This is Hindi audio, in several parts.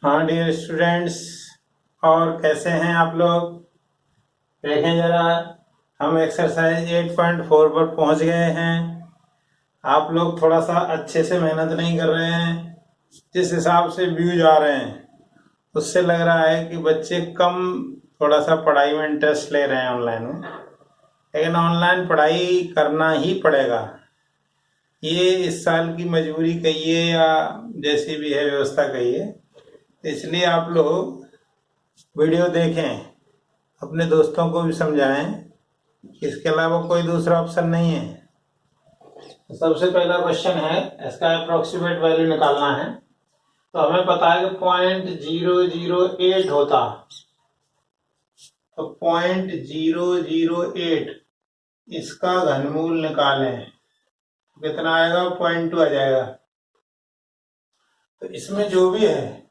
हाँ डियर स्टूडेंट्स, और कैसे हैं आप लोग। देखें जरा, हम एक्सरसाइज 8.4 पर पहुंच गए हैं। आप लोग थोड़ा सा अच्छे से मेहनत नहीं कर रहे हैं। जिस हिसाब से व्यूज आ रहे हैं उससे लग रहा है कि बच्चे कम थोड़ा सा पढ़ाई में इंटरेस्ट ले रहे हैं ऑनलाइन में। लेकिन ऑनलाइन पढ़ाई करना ही पड़ेगा, ये इस साल की मजबूरी कहिए या जैसी भी है व्यवस्था कहिए। इसलिए आप लोग वीडियो देखें, अपने दोस्तों को भी समझाएं कि इसके अलावा कोई दूसरा ऑप्शन नहीं है। तो सबसे पहला क्वेश्चन है, इसका अप्रोक्सीमेट वैल्यू निकालना है। तो हमें पता है कि 0.008 होता, तो 0.008 इसका घनमूल निकालें, कितना आएगा, 0.2 आ जाएगा। तो इसमें जो भी है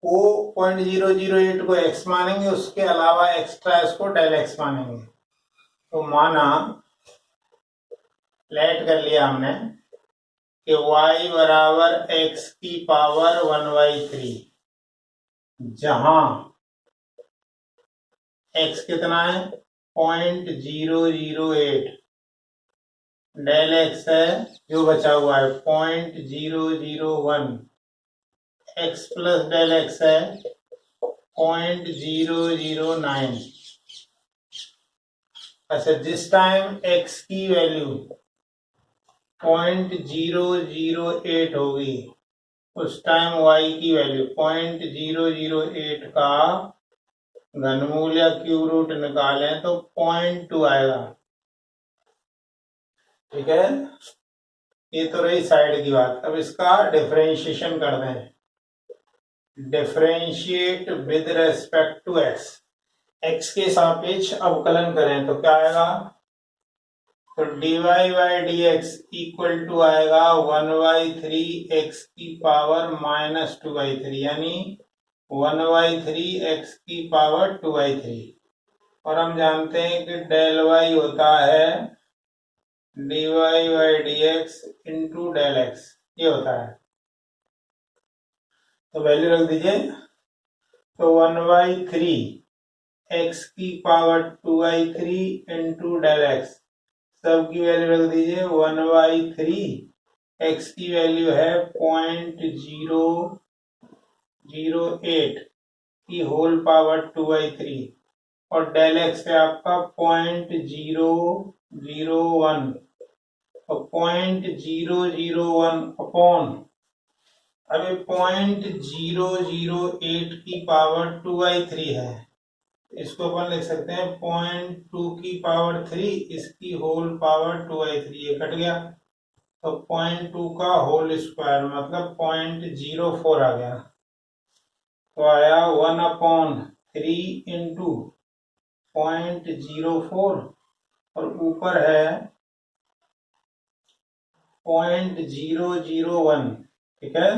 वो 0.008 को x मानेंगे, उसके अलावा एक्स्ट्रा इसको डेल x मानेंगे। तो माना, लेट कर लिया हमने कि y बराबर x की पावर 1/3, जहां x कितना है 0.008, डेल x है जो बचा हुआ है 0.001, x प्लस डेल x है 0.009। अच्छा, जिस टाइम x की वैल्यू 0.008 होगी उस टाइम y की वैल्यू 0.008 का घनमूल या क्यूब रूट निकालें तो 0.2 आएगा। ठीक है, ये तो रही साइड की बात। अब इसका डिफरेंशिएशन कर दें, differentiate with respect to x, x के सापेक्ष अवकलन करें तो क्या आएगा, तो dy by d x equal to आएगा 1/3 x की पावर -2/3, यानी 1/3 x की पावर 2/3। और हम जानते हैं कि डेल y होता है dy by d x into del x, ये होता है। तो वैल्यू रख दीजिए, तो 1/3 x की पावर 2/3 इंटू डेल एक्स, सबकी वैल्यू रख दीजिए 1/3, x की वैल्यू है 0.008 की होल पावर 2/3, और डेल एक्स है आपका 0.001, और 0.001 अपॉन, अभी 0.008 की पावर 2/3 है, इसको अपन लिख सकते हैं 0.2 की पावर 3, इसकी होल पावर 2/3, ये कट गया तो 0.2 का होल स्क्वायर मतलब 0.04 आ गया। तो आया 1/3 इंटू 0.04 और ऊपर है 0.001। ठीक है,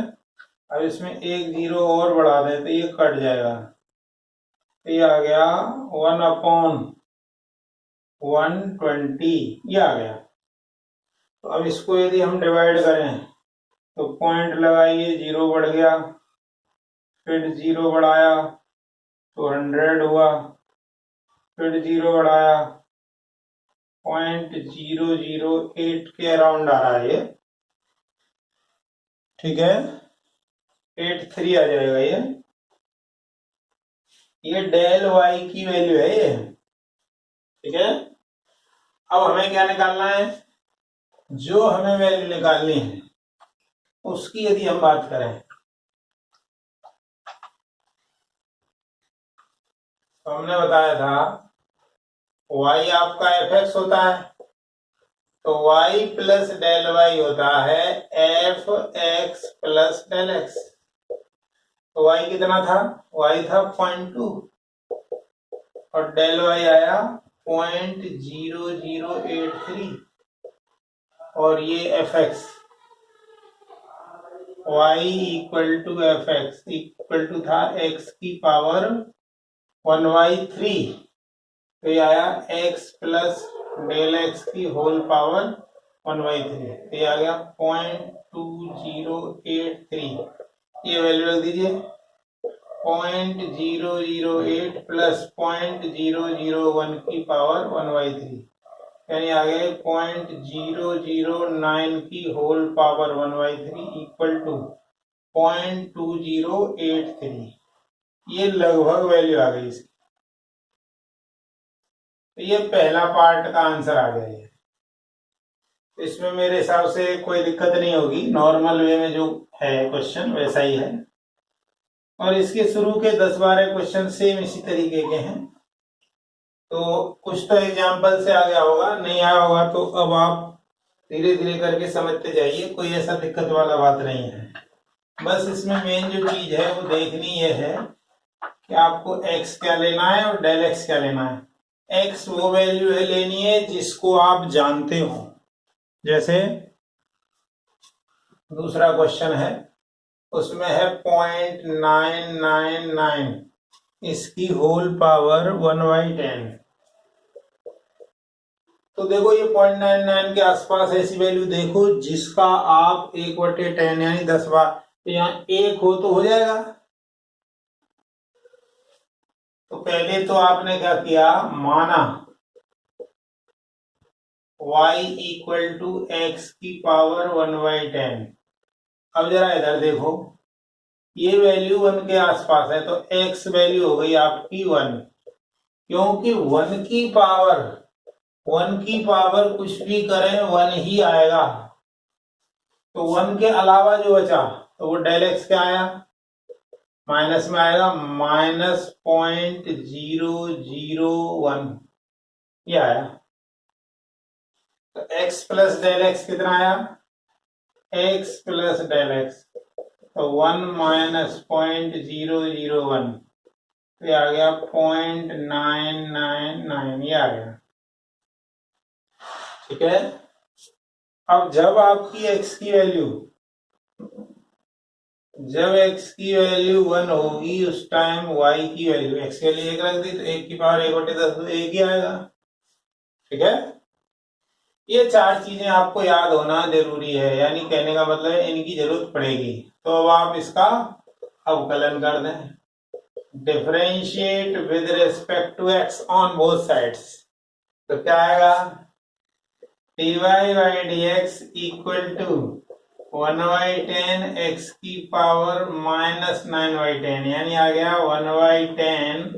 अब इसमें एक जीरो और बढ़ा दें तो ये कट जाएगा, तो ये आ गया 1/120, ये आ गया। तो अब इसको यदि हम डिवाइड करें तो पॉइंट लगाइए, जीरो बढ़ गया, फिर जीरो बढ़ाया तो 100 हुआ, फिर जीरो बढ़ाया 0.008 के अराउंड आ रहा है ये। ठीक है, 83 आ जाएगा ये डेल y की वैल्यू है ये। ठीक है, अब हमें क्या निकालना है, जो हमें वैल्यू निकालनी है उसकी यदि हम बात करें तो हमने बताया था y आपका fx होता है, तो y प्लस डेल y होता है fx प्लस डेल x। तो y कितना था, y था 0.2 और डेल y आया 0.0083, और ये fx, y equal to fx equal to था x की पावर 1/3, तो ये आया x प्लस डेल x की होल पावर 1/3, तो ये आ गया 0.2083। ये वैल्यू रख दीजिए 0.008 प्लस 0.001 की पावर 1/3, यानी आ गए 0.009 की होल पावर 1/3 इक्वल टू 0.2083। ये लगभग वैल्यू आ गई इसकी। तो ये पहला पार्ट का आंसर आ गया। ये इसमें मेरे हिसाब से कोई दिक्कत नहीं होगी, नॉर्मल वे में जो है क्वेश्चन वैसा ही है। और इसके शुरू के 10-12 क्वेश्चन सेम इसी तरीके के हैं। तो कुछ तो एग्जाम्पल से आ गया होगा, नहीं आया होगा तो अब आप धीरे धीरे करके समझते जाइए, कोई ऐसा दिक्कत वाला बात नहीं है। बस इसमें मेन जो चीज है वो देखनी ये है कि आपको x क्या लेना है और डेल x क्या लेना है। x वो वैल्यू है लेनी है जिसको आप जानते हो। जैसे दूसरा क्वेश्चन है, उसमें है 0.999, इसकी होल पावर 1/10। तो देखो ये 0.99 के आसपास ऐसी वैल्यू देखो जिसका आप 1/10 यानी 10 बार, तो यहाँ 1 हो तो हो जाएगा। तो पहले तो आपने क्या किया, माना y इक्वल टू एक्स की पावर 1/10। अब जरा इधर देखो, ये वैल्यू 1 के आसपास है तो x वैल्यू हो गई आपकी 1, क्योंकि 1 की पावर कुछ भी करें 1 ही आएगा। तो 1 के अलावा जो बचा तो वो डेल एक्स क्या आया, माइनस में आएगा, -0.001 ये आया। तो x प्लस डेल एक्स कितना आया, x प्लस डेल एक्स, तो 1 माइनस 0.001, तो ये आ गया 0.999, ये आ गया। ठीक है। अब जब आपकी x की वैल्यू 1 होगी उस टाइम y की वैल्यू, x के लिए 1 रख दी तो 1 की पावर 1/10 तो 1 ही आएगा। ठीक है। ये 4 चीजें आपको याद होना जरूरी है, यानी कहने का मतलब है इनकी जरूरत पड़ेगी। तो अब आप इसका अवकलन कर दें, differentiate with respect to x on both sides. तो क्या आएगा, dy by dx equal to 1/10 x की पावर -9/10, यानी आ गया 1/10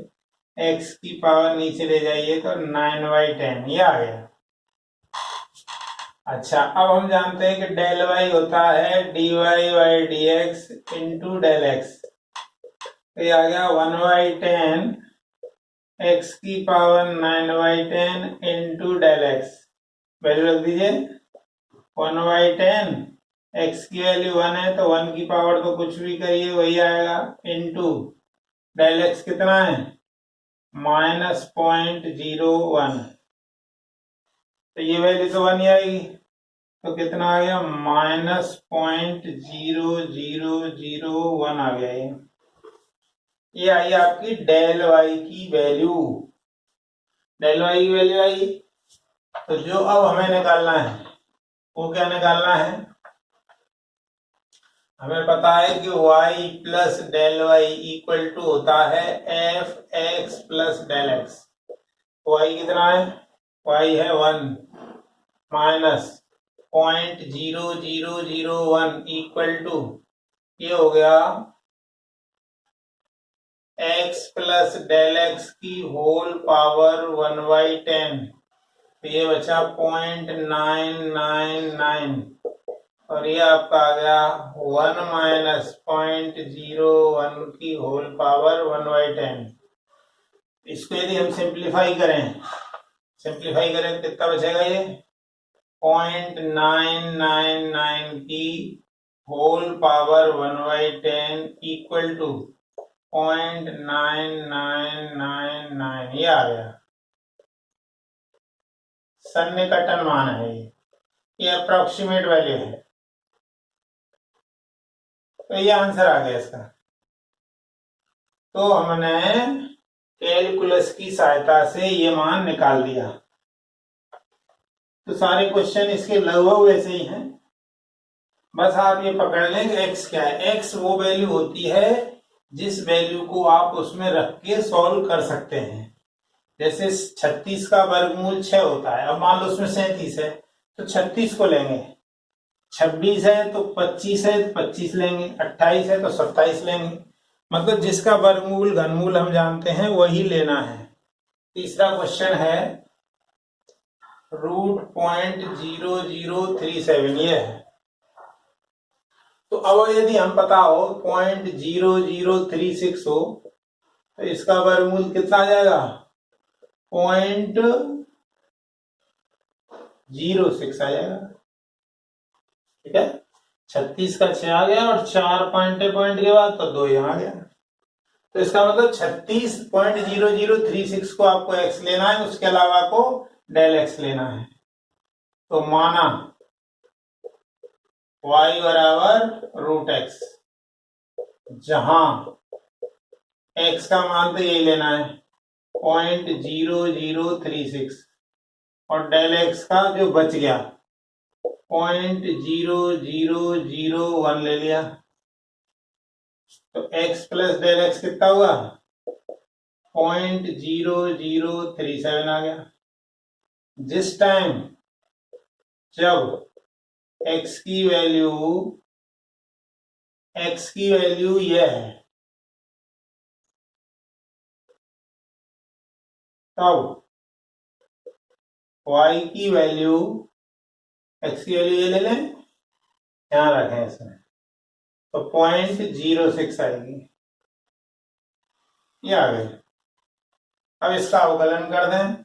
x की पावर, नीचे ले जाइए तो 9/10, ये आ गया। अच्छा, अब हम जानते हैं कि डेल y होता है dy by dx into del x, तो ये आ गया 1/10 x की power 9/10 into del x, value रख दीजिए 1/10, x की वैल्यू 1 है तो 1 की पावर तो कुछ भी करिए वही आएगा, इंटू डेल एक्स कितना है -0.01, तो ये वैल्यू तो 1 ही आएगी, तो कितना आ गया -0.0001 आ गया। ये आई आपकी डेल वाई की वैल्यू, डेल वाई की वैल्यू आई। तो जो अब हमें निकालना है वो क्या निकालना है, हमें पता है कि y plus del y equal to होता है f x plus del x. y कितना है, y है 1 माइनस 0.0001 इक्वल टू, ये हो गया x प्लस डेल एक्स की होल पावर 1/10, तो ये बचा 0.999, और ये आपका आ गया 1 माइनस 0.01 की होल पावर 1/10। इसको यदि हम सिंप्लीफाई करें तो कितना बचेगा, ये 0.999 की होल पावर 1/10 इक्वल टू 0.9999, ये आ गया। सन्निकटन मान है ये अप्रोक्सीमेट वैल्यू है, तो ये आंसर आ गया इसका। तो हमने कैलकुलस की सहायता से ये मान निकाल दिया। तो सारे क्वेश्चन इसके लगभग वैसे ही हैं, बस आप ये पकड़ लें कि एक्स क्या है। एक्स वो वैल्यू होती है जिस वैल्यू को आप उसमें रख के सॉल्व कर सकते हैं। जैसे 36 का वर्गमूल 6 होता है, अब मान लो उसमें 37 है तो 36 को लेंगे, 26 है तो 25 है तो 25 लेंगे, 28 है तो 27 लेंगे। मतलब जिसका वर्गमूल घनमूल हम जानते हैं वही लेना है। तीसरा क्वेश्चन है √0.0037 ये है। तो अब यदि हम पता हो 0.0036 हो तो इसका वर्गमूल कितना आ जाएगा, 0.06 आ जाएगा। ठीक है, 36 का 6 आ गया और 4 पॉइंट के बाद तो 2 यहाँ आ गया। तो इसका मतलब 36.0036 को आपको x लेना है, उसके अलावा आपको डेल x लेना है। तो माना y बराबर √x, जहां x का मान तो यही लेना है 0.0036 और डेल x का जो बच गया 0.0001 ले लिया। तो x प्लस डेल x कितना हुआ, 0.0037 आ गया। जिस टाइम जब x की वैल्यू यह है तब y की वैल्यू, x की वैल्यू ये ले लें, ध्यान रखें इसमें, तो 0.06 आएगी, ये आ गई। अब इसका अवकलन कर दें,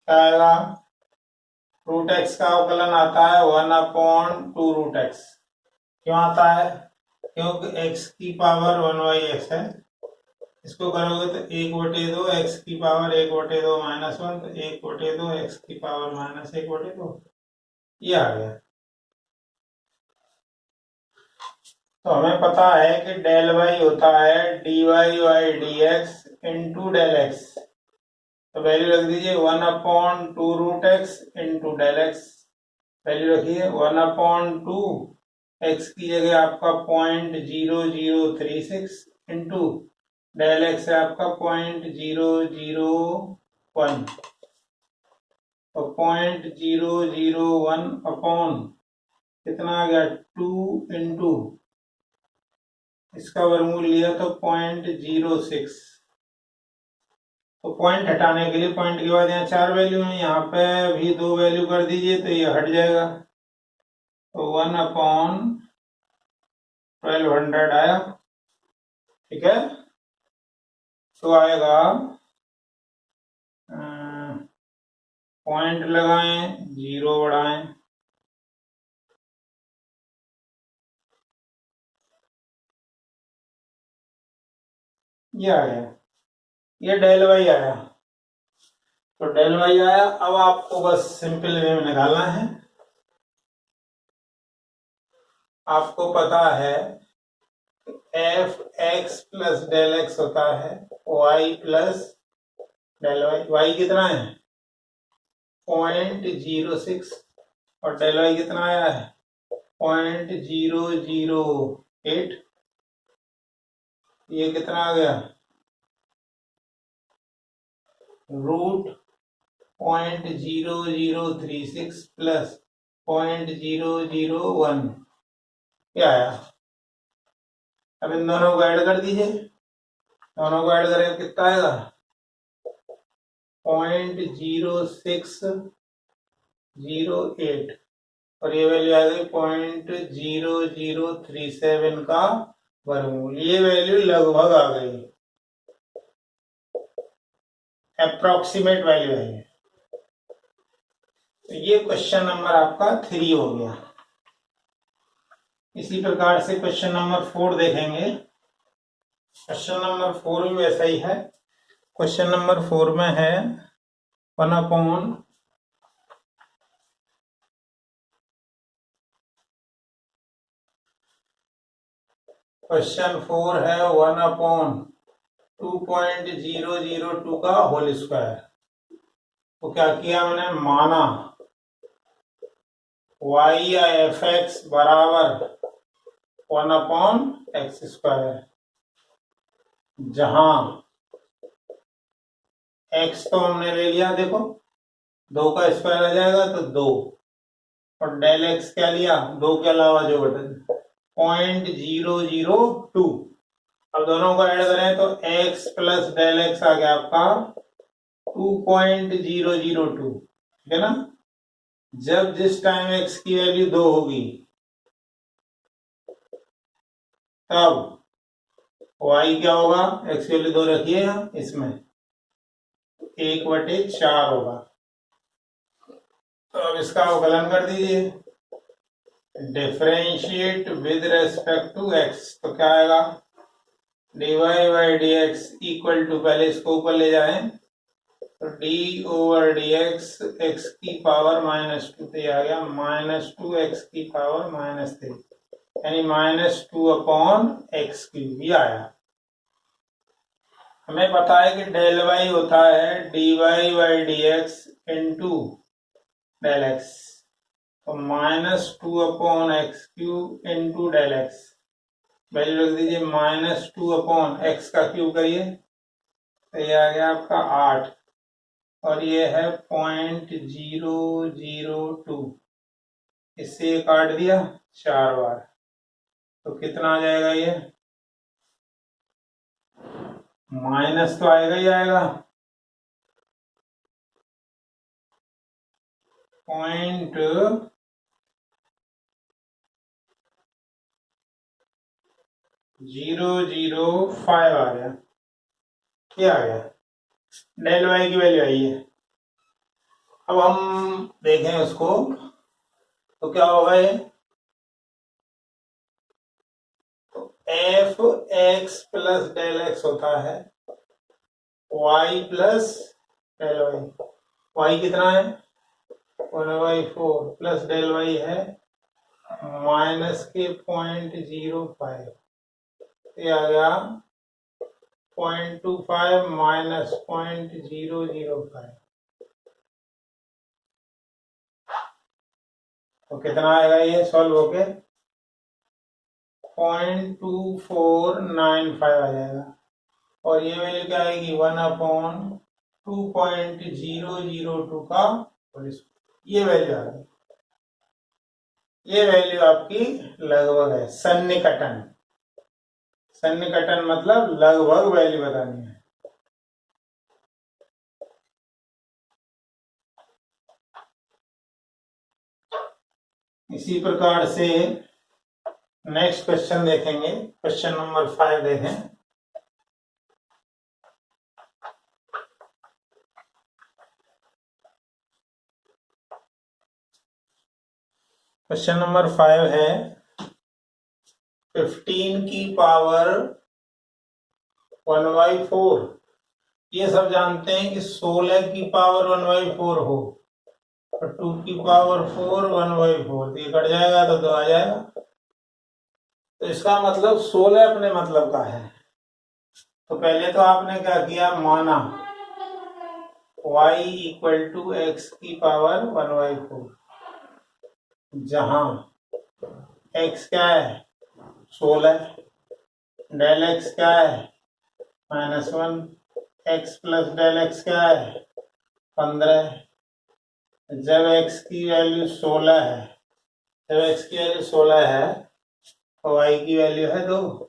क्या आएगा, √x का अवकलन आता है 1/2√x। क्यों आता है, क्योंकि x की पावर 1/x है। इसको करोगे तो 1/2 x की पावर 1/2 -1, तो 1/2 x की पावर -1/2, ये आ गया। तो हमें पता है कि डेल वाई होता है dy/dx इंटू डेल एक्स। तो वैल्यू रख दीजिए 1/2√x into del x, value रखिए 1/2, x की जगह आपका 0.0036 इंटू डेल एक्स है आपका 0.001, तो 0.001 अपॉन कितना आ गया 2 इंटू इसका वर्गमूल लिया तो 0.06। तो पॉइंट हटाने के लिए पॉइंट के बाद यहाँ 4 वैल्यू है, यहाँ पे भी 2 वैल्यू कर दीजिए तो ये हट जाएगा। तो 1/1200 आया। ठीक है, तो आएगा, पॉइंट लगाएं, 0 बढ़ाएं, ये आ गया, ये डेल वाई आया। तो डेल वाई आया, अब आपको बस सिंपल वे में निकालना है। आपको पता है f x plus del x होता है y plus del y. Y कितना है 0.06 और डेल वाई कितना आया है 0.008। ये कितना आ गया, √0.0036 प्लस 0.001, क्या आया। अब इन दोनों को ऐड कर दीजिए, दोनों को ऐड करें कितना आएगा 0.0608 और ये वैल्यू आ गई 0.0037 का वर्गमूल। ये वैल्यू लगभग आ गई, अप्रोक्सीमेट वैल्यू है। तो ये क्वेश्चन नंबर आपका 3 हो गया। इसी प्रकार से क्वेश्चन नंबर 4 देखेंगे। क्वेश्चन नंबर 4 भी वैसा ही है। क्वेश्चन नंबर 4 में है 1/, क्वेश्चन 4 है 1/2.002 का होल स्क्वायर। तो क्या किया मैंने, माना y या एफ एक्स बराबर 1/x², जहां x तो हमने ले लिया, देखो 2 का स्क्वायर आ जाएगा तो 2, और डेल एक्स क्या लिया, 2 के अलावा जो बटन 0.002। अब दोनों को ऐड करें तो x प्लस डेल एक्स आ गया आपका 2.002, ठीक है ना। जब जिस टाइम x की वैल्यू 2 होगी तब y क्या होगा, x की वैल्यू 2 रखिए यहाँ, इसमें 1/4 होगा। तो अब इसका अवकलन कर दीजिए, differentiate with respect to x, तो क्या आएगा, dy by d x equal to, पहले इसको ऊपर ले जाएं तो d over d x x की पावर -2, तो ये आ गया -2 एक्स की पावर -3, यानी -2/x³ भी आया। हमें पता है कि डेल वाई होता है dy by d x into del x, तो -2/x³ into del x, value रख दीजिए -2/x का क्यूब करिए तो ये आ गया आपका 8, और ये है 0.002, इससे ये काट दिया 4 बार, तो कितना आ जाएगा, ये माइनस तो आएगा ही आएगा, 0.005 आ गया। क्या आ गया, डेल वाई की वैल्यू आई है। अब हम देखें उसको तो क्या होगा, ये तो f x plus del x होता है y plus del y, y कितना है 1/4 प्लस डेल वाई है -0.05, ये आ गया 0.25 माइनस 0.005, तो कितना आएगा ये सॉल्व होके 0.2495 आ जाएगा, और ये वैल्यू क्या आएगी 1/2.002 का, ये वैल्यू आ गई। ये वैल्यू आपकी लगभग है, सन्निकटन, सन्निकटन मतलब लगभग वैल्यू बतानी है। इसी प्रकार से नेक्स्ट क्वेश्चन देखेंगे, क्वेश्चन नंबर 5 देखें। क्वेश्चन नंबर 5 है 15 की पावर 1/4, ये सब जानते हैं कि 16 की पावर 1/4 हो और 2 की पावर 4 1/4, तो ये कट जाएगा तो 2 आ जाएगा, तो इसका मतलब 16 अपने मतलब का है। तो पहले तो आपने क्या किया, माना y इक्वल टू एक्स की पावर 1/4, जहां x क्या है 16, डेल एक्स क्या है -1, x प्लस डेल एक्स क्या है 15, जब x की वैल्यू 16 है, जब x की वैल्यू 16 है तो y की वैल्यू है 2,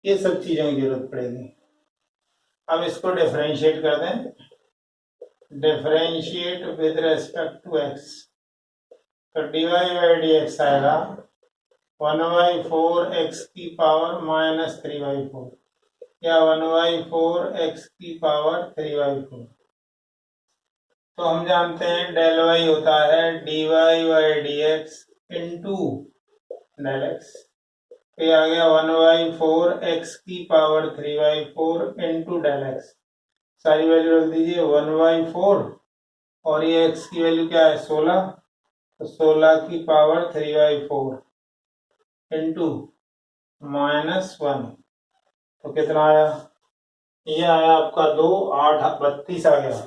ये सब चीजों की जरूरत पड़ेगी। अब इसको डिफरेंशिएट कर दें, differentiate with respect to x, तो dy बाई डी एक्स आएगा 1/4 x की पावर -3/4, या 1/4 x की पावर 3/4। तो हम जानते हैं डेल वाई होता है dy by d x into del x, तो ये आ गया 1/4 x की पावर 3/4 इंटू डेल एक्स, सारी वैल्यू रख दीजिए 1/4, और ये x की वैल्यू क्या है 16, तो 16 की पावर 3/4 इंटू -1, तो कितना आया, ये आया आपका 2, 8, 32 आ गया।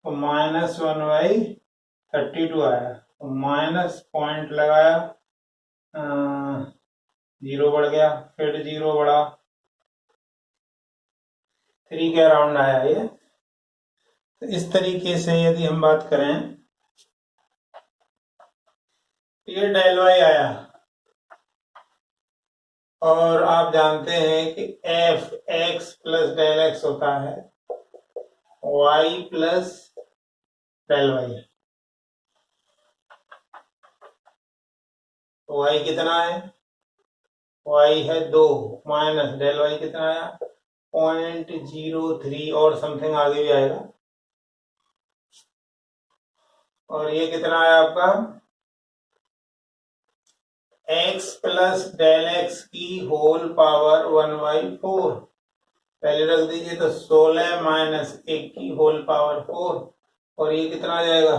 तो -1/32 आया, तो माइनस पॉइंट लगाया, 0 बढ़ गया, फिर 0 बढ़ा, 3 के अराउंड आया ये। तो इस तरीके से यदि हम बात करें, ये डेल वाई आया, और आप जानते हैं कि f x plus del x होता है वाई प्लस डेल वाई। तो वाई कितना है, वाई है 2, माइनस डेल वाई कितना आया 0.03 और समथिंग आगे भी आएगा, और ये कितना आया आपका x प्लस डेल एक्स की होल पावर 1/4, पहले रख दीजिए, तो 16 माइनस 1 की होल पावर 4, और ये कितना आ जाएगा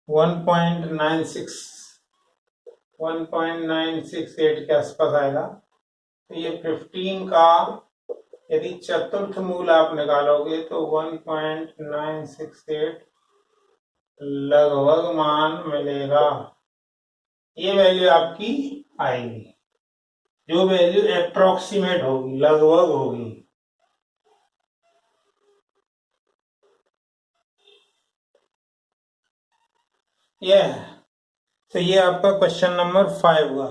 1.968 के आसपास आएगा। तो ये 15 का यदि चतुर्थ मूल आप निकालोगे तो 1.968 लगभग मान मिलेगा। ये वैल्यू आपकी आएगी, जो वैल्यू अप्रोक्सीमेट होगी, लगभग होगी। यह तो ये आपका क्वेश्चन नंबर 5 हुआ।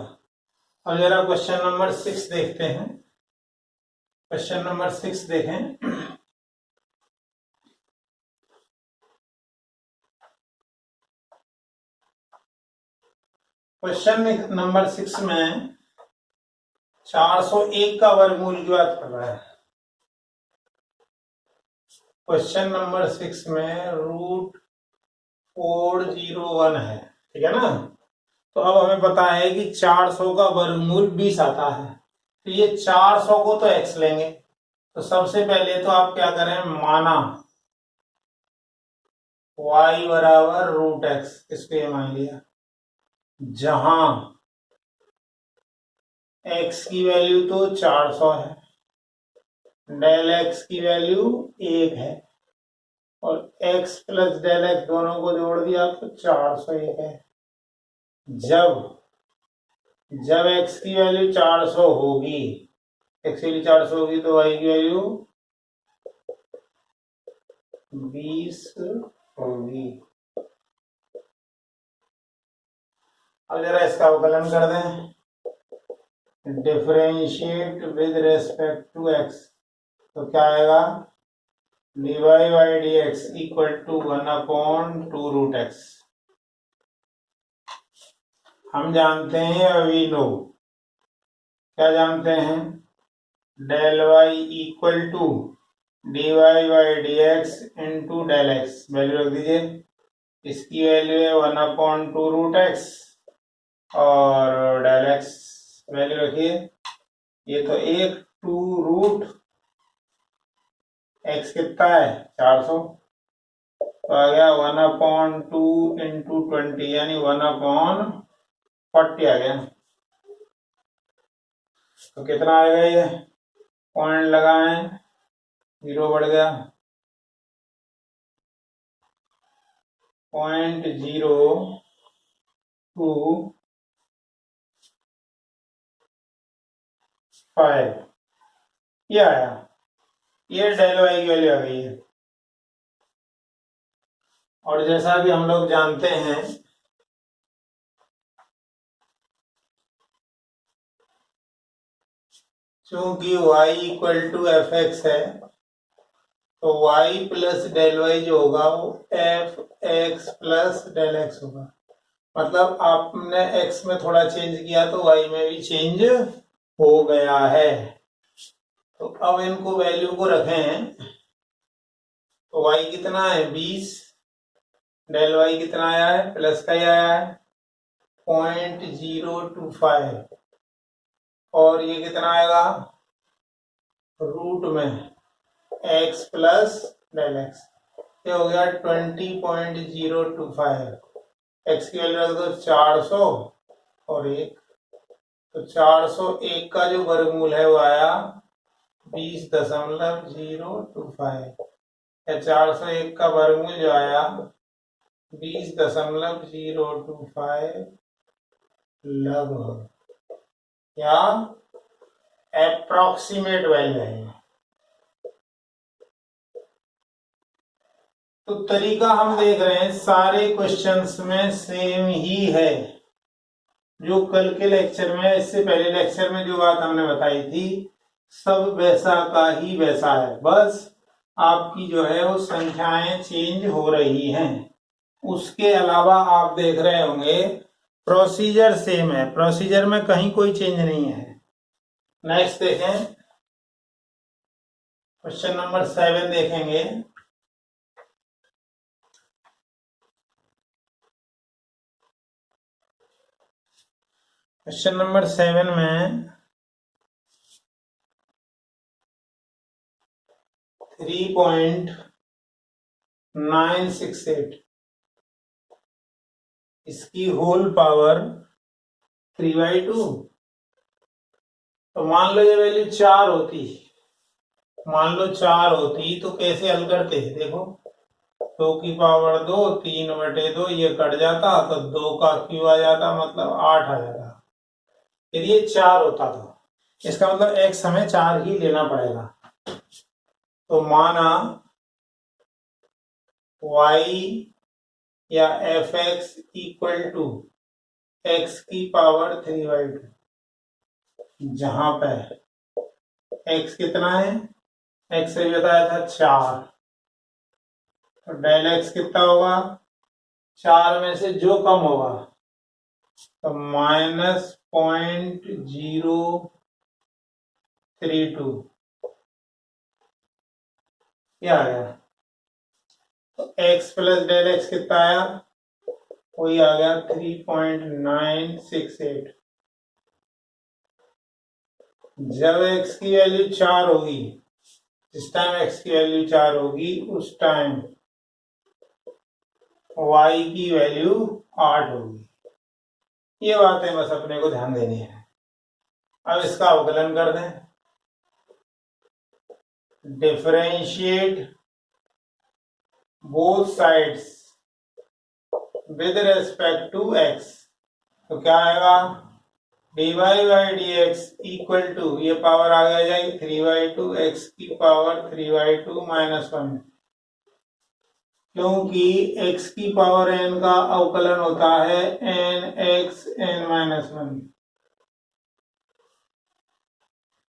अब जरा क्वेश्चन नंबर 6 देखते हैं। क्वेश्चन नंबर 6 देखें। क्वेश्चन नंबर 6 में 401 का वर्गमूल की बात कर रहा है। क्वेश्चन नंबर 6 में √401 है, ठीक है ना। तो अब हमें पता है कि 400 का वर्गमूल 20 आता है, तो ये 400 को तो x लेंगे। तो सबसे पहले तो आप क्या करें, माना y बराबर √x, इसको ये मान लिया, जहां x की वैल्यू तो 400 है, डेल x की वैल्यू 1 है, और x प्लस डेल एक्स दोनों को जोड़ दिया तो 401 है। जब x की वैल्यू 400 होगी, x की वैल्यू 400 होगी, तो y की वैल्यू 20 होगी। अब जरा इसका अवकलन कर दें, differentiate with respect to x, तो क्या आएगा dy/dx इक्वल टू 1/2√x। हम जानते हैं, अभी नो क्या जानते हैं, del y equal to dy/dx into del x, value रख दीजिए, इसकी वैल्यू है 1/2√x, और डेल एक्स वैल्यू रखिए, ये तो 2 √x कितना है 400, तो आ गया 1/2 इंटू 20 यानी 1/40 आ गया। तो कितना आएगा, ये पॉइंट लगाएं, 0 बढ़ गया, 0.025 ये आया, ये डेल वाई की वैल्यू आ गई है। और जैसा कि हम लोग जानते हैं, चूंकि y equal to f x है, तो y प्लस डेल वाई जो होगा वो f x plus del x होगा। मतलब आपने x में थोड़ा चेंज किया तो y में भी चेंज हो गया है। तो अब इनको वैल्यू को रखें, तो y कितना है 20, डेल वाई कितना आया है, प्लस का ही आया है 0.025, और ये कितना आएगा रूट में x प्लस डेल एक्स, ये हो गया 20.025। x की वैल्यू रख दो 400 और 1, तो 401 का जो वर्गमूल है वो आया 20.025। या 401 का वर्गमूल जो आया 20.025 लगभग, या अप्रोक्सीमेट वैल्यू है। तो तरीका हम देख रहे हैं सारे क्वेश्चंस में सेम ही है, जो कल के लेक्चर में, इससे पहले लेक्चर में जो बात हमने बताई थी सब वैसा का ही वैसा है, बस आपकी जो है वो संख्याएं चेंज हो रही हैं। उसके अलावा आप देख रहे होंगे प्रोसीजर सेम है, प्रोसीजर में कहीं कोई चेंज नहीं है। नेक्स्ट देखें, क्वेश्चन नंबर 7 देखेंगे। क्वेश्चन नंबर 7 में 3.968 इसकी होल पावर 3/2। तो मान लो ये वैल्यू 4 होती, मान लो 4 होती तो कैसे हल करते हैं? देखो 2 की पावर 2, 3/2, ये कट जाता तो 2 का क्यू आ जाता, मतलब 8 आ जाता। यदि ये 4 होता तो इसका मतलब x हमें 4 ही लेना पड़ेगा। तो माना y या fx इक्वल टू x की पावर 3/2, जहां पे x कितना है, x से बताया था 4, तो डेल x कितना होगा, 4 में से जो कम होगा तो -0.032 क्या आ गया। तो x प्लस डेल x कितना आया, वही आ गया 3.968। जब x की वैल्यू 4 होगी, जिस टाइम x की वैल्यू 4 होगी उस टाइम y की वैल्यू 8 होगी। ये बातें बस अपने को ध्यान देनी है। अब इसका अवकलन कर दें, differentiate both sides with respect to x। तो क्या आएगा, dy by d x equal to, ये पावर आ जाएगी 3/2, x की पावर 3/2 -1, क्योंकि x की पावर n का अवकलन होता है nx n-1।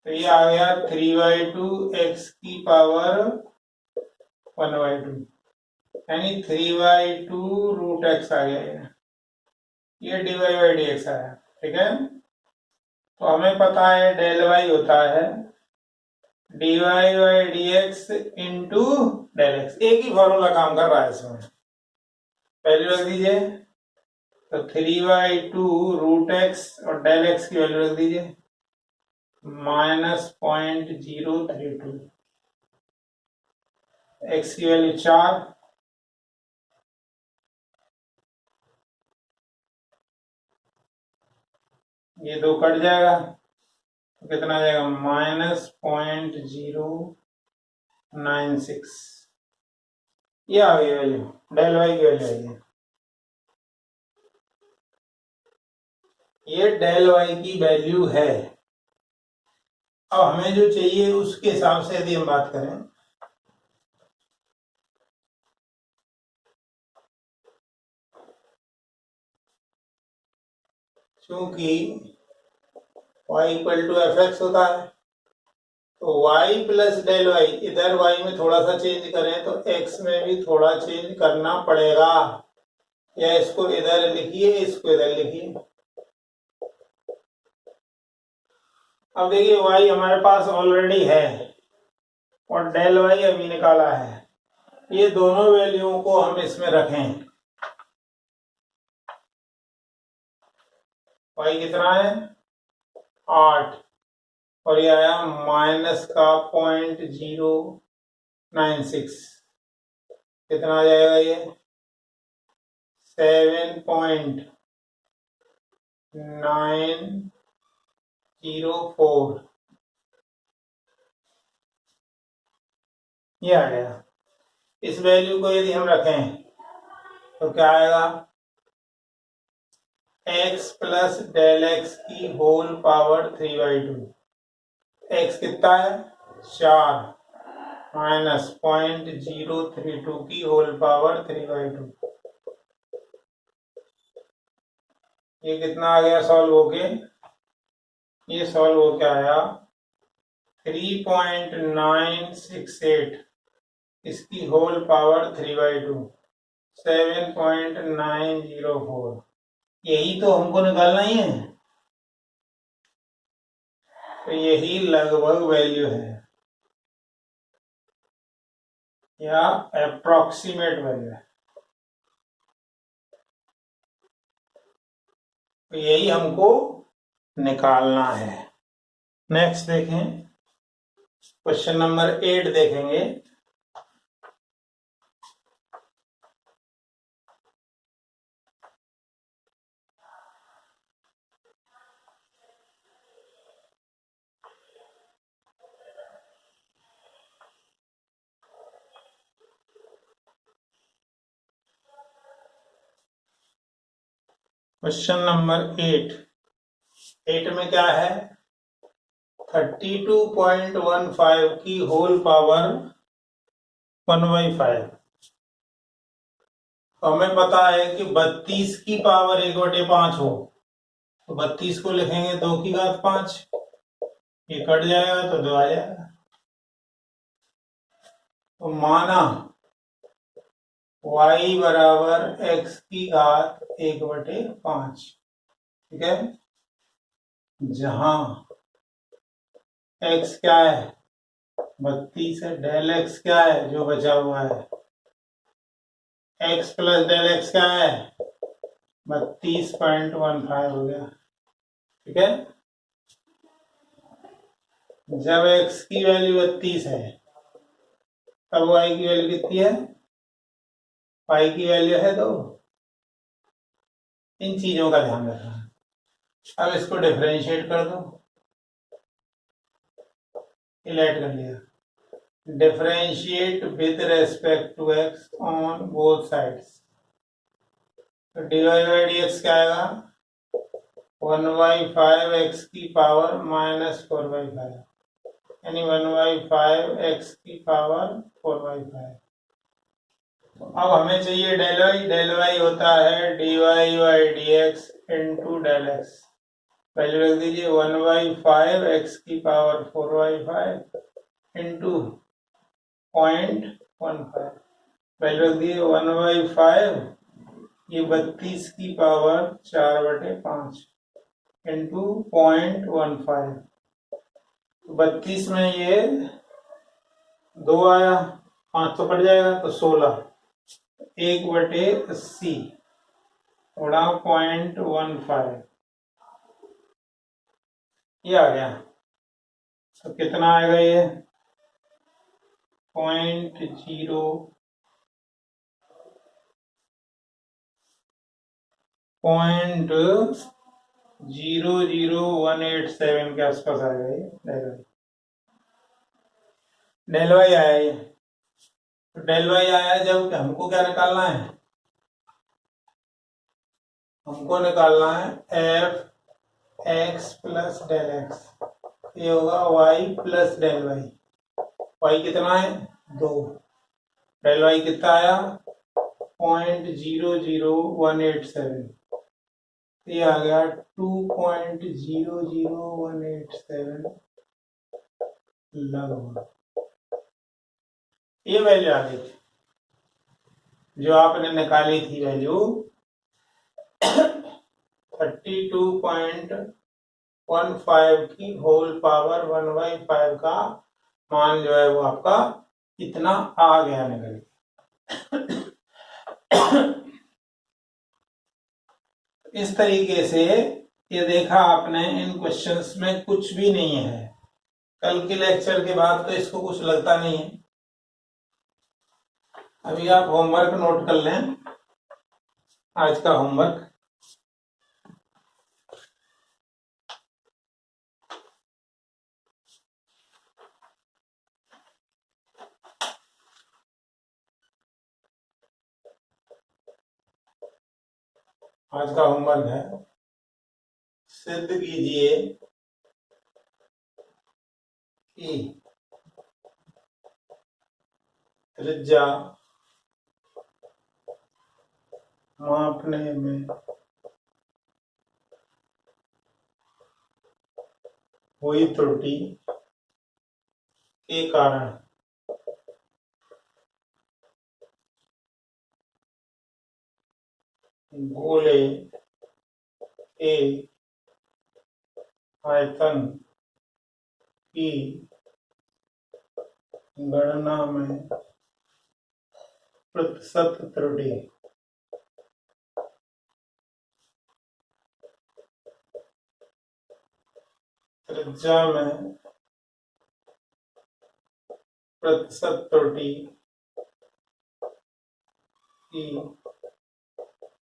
तो ये आ गया 3/2 x की पावर 1/2, यानी 3/2 रूट x आ गया। ये dy बाई डी एक्स आया, ठीक है। तो हमें पता है डेल वाई होता है dy by d x into del x. एक ही फॉर्मूला काम कर रहा है इसमें, वैल्यू रख दीजिए। तो 3/2 रूट एक्स और डेल एक्स की वैल्यू रख दीजिए -0.032, एक्स की वैल्यू 4, ये 2 कट जाएगा तो कितना आ जाएगा, -0.096। ये आ गई वैल्यू, डेल वाई की वैल्यू आई है। ये डेल वाई की वैल्यू है। अब हमें जो चाहिए उसके हिसाब से यदि हम बात करें, क्योंकि y equal to f x होता है, तो y प्लस डेल वाई, इधर y में थोड़ा सा चेंज करें तो x में भी थोड़ा चेंज करना पड़ेगा। या इसको इधर लिखिए, इसको इधर लिखिए। अब देखिए y हमारे पास ऑलरेडी है और डेल वाई अभी निकाला है, ये दोनों वैल्यूओं को हम इसमें रखें। y कितना है 8 और ये आया माइनस का 0.096, कितना आ जाएगा ये 7.904, ये आ गया। इस वैल्यू को यदि हम रखें तो क्या आएगा, x प्लस डेल एक्स की होल पावर 3/2। x कितना है 4 माइनस 0.032 की होल पावर 3/2। ये कितना आ गया सॉल्व होके, ये सॉल्व होके आया 3.968 इसकी होल पावर 3/2 7.904। यही तो हमको निकालना ही है, तो यही लगभग वैल्यू है या अप्रोक्सीमेट वैल्यू है, तो यही हमको निकालना है। नेक्स्ट देखें, क्वेश्चन नंबर 8 देखेंगे। क्वेश्चन नंबर 8 में क्या है, 32.15 की होल पावर 1/5। तो हमें पता है कि 32 की पावर 1/5 हो, तो 32 को लिखेंगे 2 की घात 5, ये कट जाएगा तो 2 आ जाएगा। तो माना y बराबर x की घात 1/5, ठीक है, जहां x क्या है 32 है, डेल x क्या है जो बचा हुआ है, x प्लस डेल x क्या है 32.15 हो गया, ठीक है। जब x की वैल्यू 32 है तब y की वैल्यू कितनी है, y की वैल्यू है 2। इन चीजों का ध्यान रखना। अब इसको डिफरेंशिएट कर दो, इलेट कर लिया, differentiate with respect to x on both sides. तो डिवाइड बाई डी एक्स क्या आएगा 1/5 x की पावर -4/5, यानी 1/5 x की पावर 4/5। अब हमें चाहिए डेल वाई होता है dy by d x into del x. Value रख दीजिए 1/5 x की पावर 4/5 इंटू 0.15, वैल्यू रख दीजिए 1/5 ये 32 की पावर 4/5 इंटू 0.15। 32 में ये 2 आया, 5 तो कट जाएगा तो 16, 1/80 थोड़ा 0.15 ये आ गया। तो कितना आएगा ये 0.00187 के आसपास आएगा ये डेल वाई आया ये। तो डेल वाई आया जब हमको क्या निकालना है, हमको निकालना है f x plus del x, ये होगा y plus del y. Y कितना है 2, डेल वाई कितना आया 0.00187, ये आ गया 2.00187 लगभग। ये वैल्यू आ गई जो आपने निकाली थी, वैल्यू 32.15 की होल पावर 1/5 का मान जो है वो आपका इतना आ गया निकल। इस तरीके से ये देखा आपने, इन क्वेश्चंस में कुछ भी नहीं है। कल के लेक्चर के बाद तो इसको कुछ लगता नहीं है। अभी आप होमवर्क नोट कर लें, आज का होमवर्क। आज का होमवर्क है, सिद्ध कीजिए कि त्रिज्या मापने में हुई त्रुटि के कारण गोले के आयतन की गणना में प्रतिशत त्रुटि त्रिज्या में प्रतिशत त्रुटि की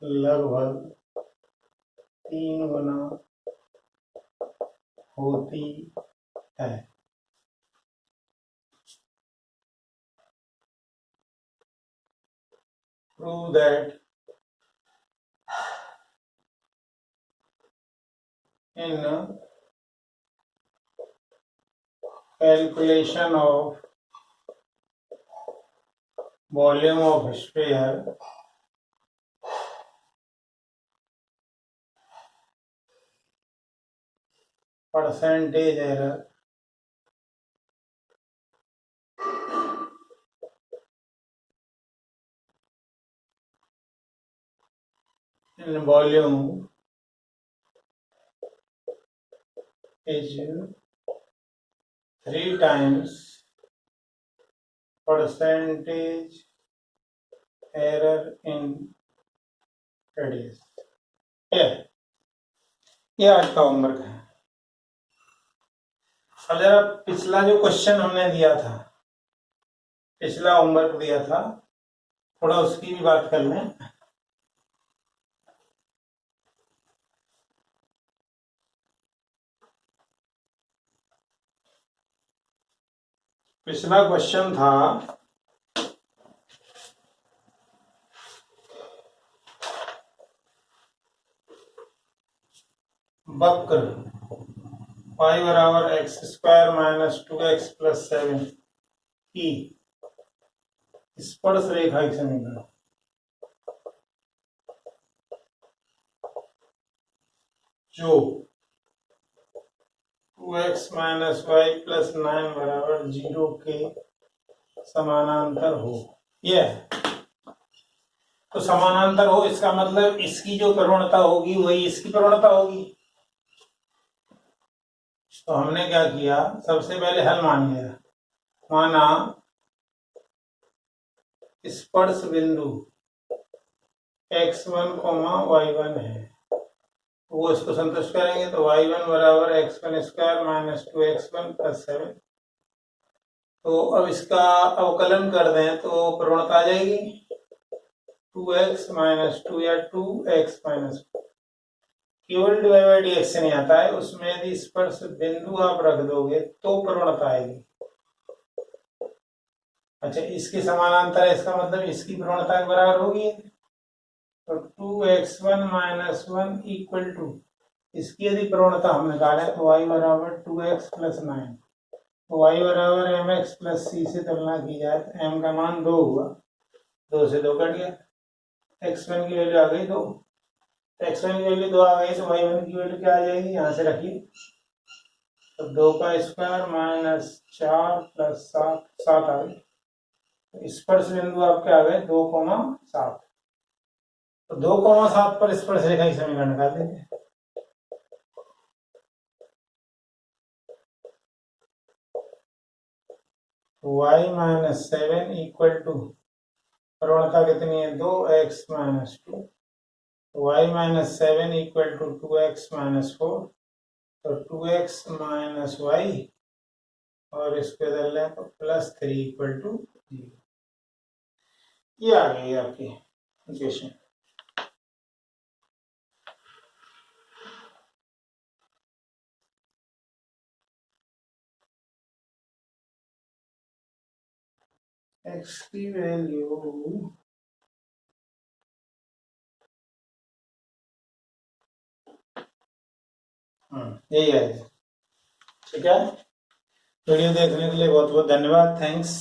लगभग 3 गुना होती है। Prove that in calculation of volume of sphere percentage error in volume is 3 times percentage error in radius। ये आज का होमवर्क है। अब जरा पिछला जो क्वेश्चन हमने दिया था, पिछला होमवर्क दिया था, थोड़ा उसकी भी बात कर लें। पिछला क्वेश्चन था वक्र y बराबर x square minus 2x plus 7 की स्पर्श रेखा की समीकरण जो 2x माइनस वाई प्लस 9 बराबर 0 के समानांतर हो। यह तो समानांतर हो, इसका मतलब इसकी जो प्रवणता होगी वही इसकी प्रवणता होगी। तो हमने क्या किया, सबसे पहले हल मान लिया, माना स्पर्श बिंदु x1, y1 है, वो इसको संतुष्ट करेंगे। तो y1 बराबर x1 square minus 2x1 plus 7। तो अब इसका अवकलन कर दें तो प्रवणता आ जाएगी 2x माइनस 2 या 2x माइनस, केवल डिवाइड बाई dx से नहीं आता है, उसमें यदि स्पर्श बिंदु आप रख दोगे तो प्रवणता आएगी। अच्छा, इसके समानांतर है, इसका मतलब इसकी प्रवणता के बराबर होगी। तो 2x1 माइनस 1 इक्वल टू, इसकी यदि प्रवणता हम निकालें तो y बराबर 2x प्लस 9। तो y बराबर mx प्लस c से तुलना की जाए तो m का मान 2 हुआ, 2 से 2 कट गया, x1 की वैल्यू आ गई 2, x1 की वैल्यू 2 आ गई तो y1 की वैल्यू क्या आ जाएगी, यहाँ से रखिए। तो 2 का स्क्वायर माइनस 4 प्लस 7, 7 आ गई। स्पर्श बिंदु आपके आ गए 2,7। तो 2,7 पर स्पर्श रेखा की समीकरण निकाल देंगे। y माइनस 7 इक्वल टू, प्रवणता कितनी है 2x minus 2, y minus 7 equal to 2x minus 4। तो 2x माइनस वाई और इसको इधर लें तो प्लस 3 इक्वल टू 0। ये आ गई आपकी इक्वेशन। x की वैल्यू यही है। ठीक है, वीडियो देखने के लिए बहुत बहुत धन्यवाद, थैंक्स।